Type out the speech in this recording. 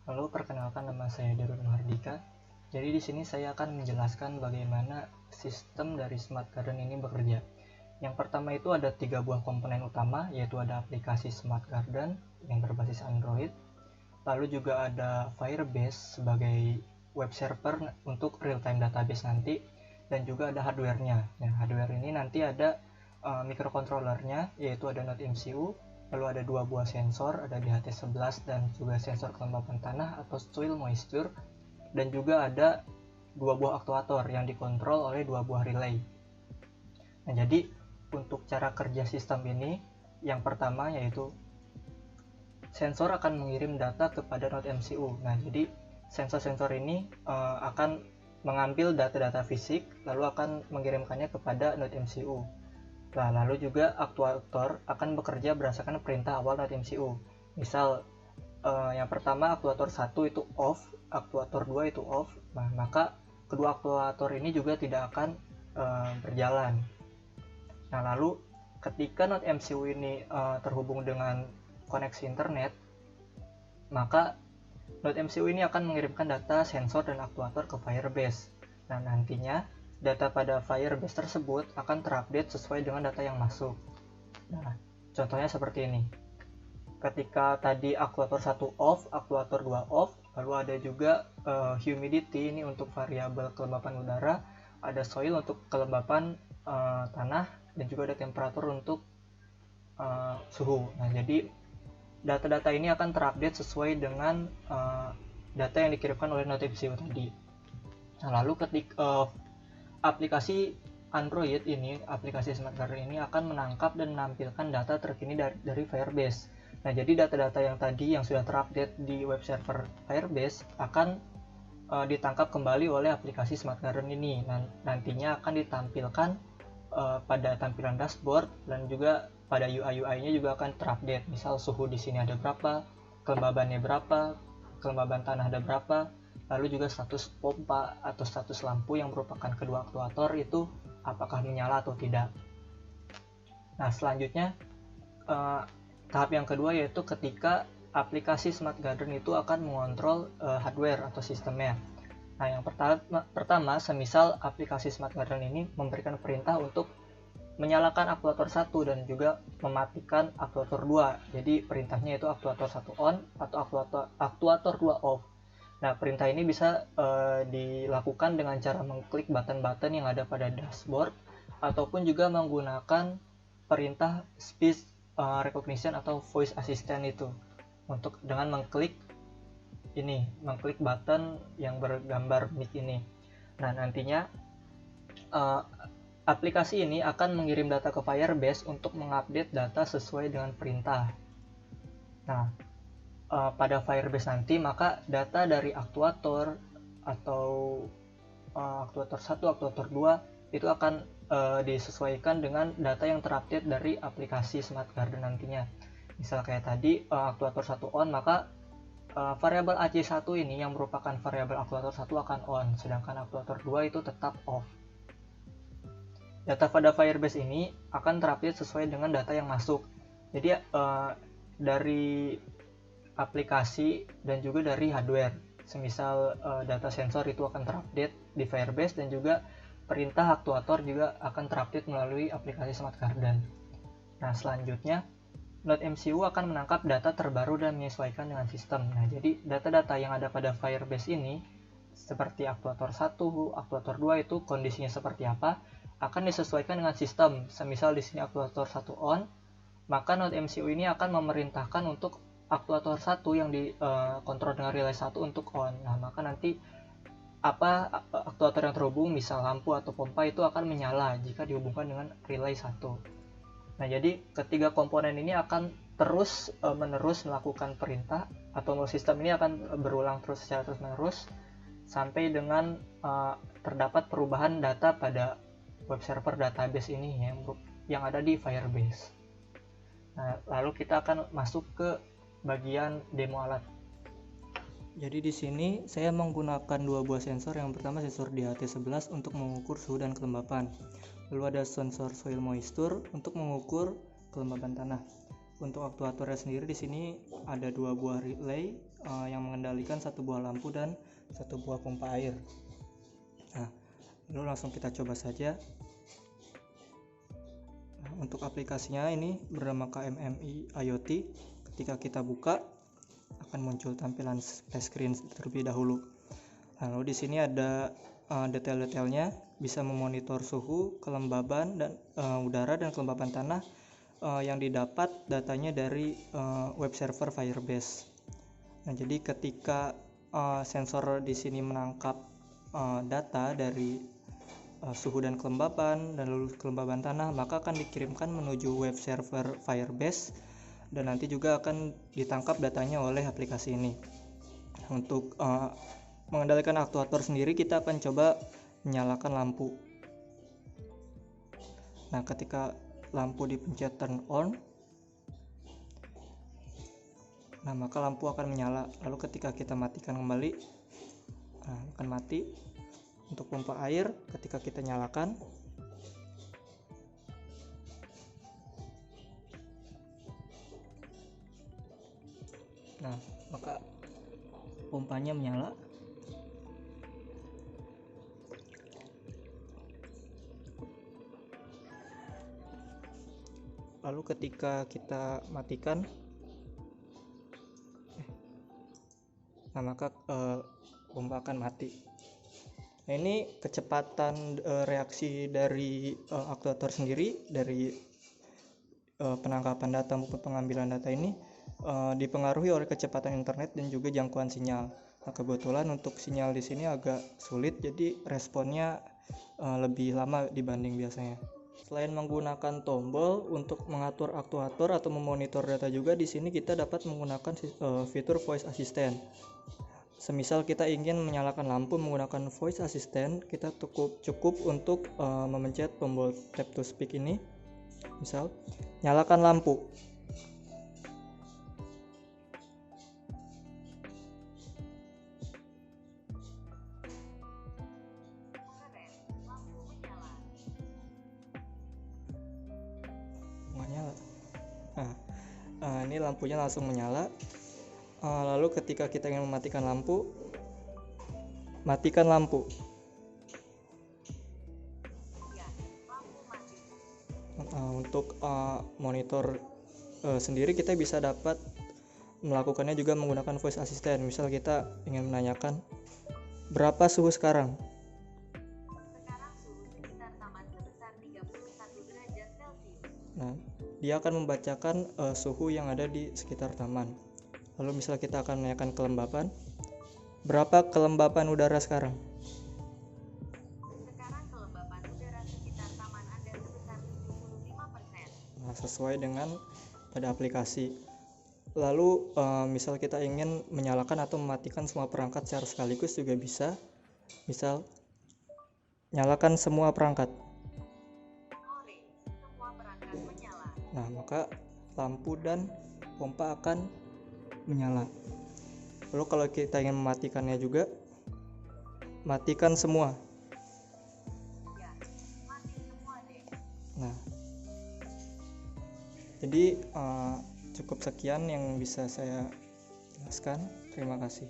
Halo, perkenalkan nama saya Darun Mahardika. Jadi di sini saya akan menjelaskan bagaimana sistem dari Smart Garden ini bekerja. Yang pertama itu ada 3 buah komponen utama, yaitu ada aplikasi Smart Garden yang berbasis Android, lalu juga ada Firebase sebagai web server untuk real-time database nanti, dan juga ada hardware-nya. Nah, hardware ini nanti ada microcontroller-nya, yaitu ada Node MCU, lalu ada 2 buah sensor, ada DHT11 dan juga sensor kelembapan tanah atau soil moisture, dan juga ada 2 buah aktuator yang dikontrol oleh 2 buah relay. Nah, jadi untuk cara kerja sistem ini, yang pertama yaitu sensor akan mengirim data kepada node MCU. Nah, jadi sensor-sensor ini akan mengambil data-data fisik lalu akan mengirimkannya kepada node MCU. Nah, lalu juga aktuator akan bekerja berdasarkan perintah awal node MCU. Misal yang pertama aktuator 1 itu off, aktuator 2 itu off. Nah, maka kedua aktuator ini juga tidak akan berjalan. Nah, lalu ketika node MCU ini terhubung dengan koneksi internet, maka node MCU ini akan mengirimkan data sensor dan aktuator ke Firebase. Nah, nantinya data pada Firebase tersebut akan terupdate sesuai dengan data yang masuk. Nah, contohnya seperti ini. Ketika tadi aktuator 1 off, aktuator 2 off, lalu ada juga humidity ini untuk variabel kelembapan udara, ada soil untuk kelembapan tanah, dan juga ada temperatur untuk suhu. Nah, jadi data-data ini akan terupdate sesuai dengan data yang dikirimkan oleh node MCU tadi. Nah, lalu ketika aplikasi Android ini, aplikasi Smart Garden ini akan menangkap dan menampilkan data terkini dari Firebase. Nah, jadi data-data yang tadi yang sudah terupdate di web server Firebase akan ditangkap kembali oleh aplikasi Smart Garden ini. Nantinya akan ditampilkan pada tampilan dashboard, dan juga pada UI-nya juga akan terupdate. Misal suhu di sini ada berapa, kelembabannya berapa, kelembaban tanah ada berapa, lalu juga status pompa atau status lampu yang merupakan kedua aktuator itu apakah menyala atau tidak. Nah, selanjutnya tahap yang kedua yaitu ketika aplikasi Smart Garden itu akan mengontrol hardware atau sistemnya. Nah, yang pertama, semisal aplikasi Smart Garden ini memberikan perintah untuk menyalakan aktuator 1 dan juga mematikan aktuator 2. Jadi perintahnya itu aktuator 1 on atau aktuator 2 off. Nah, perintah ini bisa dilakukan dengan cara mengklik button-button yang ada pada dashboard, ataupun juga menggunakan perintah speech recognition atau voice assistant itu untuk dengan mengklik button yang bergambar mic ini. Nah, nantinya aplikasi ini akan mengirim data ke Firebase untuk mengupdate data sesuai dengan perintah. Nah, pada Firebase nanti maka data dari aktuator atau aktuator 1, aktuator 2 itu akan disesuaikan dengan data yang terupdate dari aplikasi Smart Garden nantinya. Misal kayak tadi aktuator 1 on, maka variabel AC1 ini yang merupakan variabel aktuator 1 akan on, sedangkan aktuator 2 itu tetap off. Data pada Firebase ini akan terupdate sesuai dengan data yang masuk. Jadi dari aplikasi dan juga dari hardware. Semisal data sensor itu akan terupdate di Firebase, dan juga perintah aktuator juga akan terupdate melalui aplikasi Smart Garden. Nah, selanjutnya node MCU akan menangkap data terbaru dan menyesuaikan dengan sistem. Nah, jadi data-data yang ada pada Firebase ini seperti aktuator 1, aktuator 2 itu kondisinya seperti apa akan disesuaikan dengan sistem. Semisal di sini aktuator 1 on, maka node MCU ini akan memerintahkan untuk aktuator 1 yang dikontrol dengan relay 1 untuk on. Nah, maka nanti aktuator yang terhubung, misal lampu atau pompa, itu akan menyala jika dihubungkan dengan relay 1. Nah, jadi ketiga komponen ini akan terus menerus melakukan perintah, atau sistem ini akan berulang terus secara terus menerus sampai dengan terdapat perubahan data pada web server database ini yang ada di Firebase. Nah, lalu kita akan masuk ke bagian demo alat. Jadi di sini saya menggunakan 2 buah sensor. Yang pertama sensor DHT11 untuk mengukur suhu dan kelembapan. Lalu ada sensor soil moisture untuk mengukur kelembapan tanah. Untuk aktuatornya sendiri di sini ada 2 buah relay yang mengendalikan 1 buah lampu dan 1 buah pompa air. Nah, lalu langsung kita coba saja. Nah, untuk aplikasinya ini bernama KMMI IoT. Ketika kita buka akan muncul tampilan splash screen terlebih dahulu. Lalu di sini ada detail-detailnya, bisa memonitor suhu, kelembaban dan udara dan kelembaban tanah yang didapat datanya dari web server Firebase. Nah, jadi ketika sensor di sini menangkap data dari suhu dan kelembaban dan lalu kelembaban tanah, maka akan dikirimkan menuju web server Firebase dan nanti juga akan ditangkap datanya oleh aplikasi ini. Untuk mengendalikan aktuator sendiri, kita akan coba menyalakan lampu. Nah, ketika lampu dipencet turn on, nah maka lampu akan menyala. Lalu ketika kita matikan kembali, akan mati. Untuk pompa air, ketika kita nyalakan, nah maka pompanya menyala. Lalu ketika kita matikan, nah maka pompa akan mati. Nah, ini kecepatan reaksi dari aktuator sendiri, dari penangkapan data maupun pengambilan data ini dipengaruhi oleh kecepatan internet dan juga jangkauan sinyal. Nah, kebetulan untuk sinyal di sini agak sulit, jadi responnya lebih lama dibanding biasanya. Selain menggunakan tombol untuk mengatur aktuator atau memonitor data juga, di sini kita dapat menggunakan fitur voice assistant. Semisal kita ingin menyalakan lampu menggunakan voice assistant, kita cukup untuk memencet tombol tap to speak ini. Misal, nyalakan lampu. Menyala. Nah, ini lampunya langsung menyala. Lalu ketika kita ingin mematikan lampu, matikan lampu. Untuk monitor sendiri kita bisa dapat melakukannya juga menggunakan voice assistant. Misal kita ingin menanyakan berapa suhu sekarang. Sekarang suhu sekitar taman sebesar 31 derajat Celcius. Nah, dia akan membacakan suhu yang ada di sekitar taman. Lalu misalnya kita akan menanyakan kelembapan, berapa kelembapan udara sekarang? Sekarang kelembapan udara sekitar taman Anda sebesar 75%. Nah, sesuai dengan pada aplikasi. Lalu misal kita ingin menyalakan atau mematikan semua perangkat secara sekaligus juga bisa. Misal, nyalakan semua perangkat. Orange, semua perangkat menyala. Nah, maka lampu dan pompa akan menyala. Lalu kalau kita ingin mematikannya juga, matikan semua. Ya, mati semua deh. Nah, jadi cukup sekian yang bisa saya jelaskan. Terima kasih.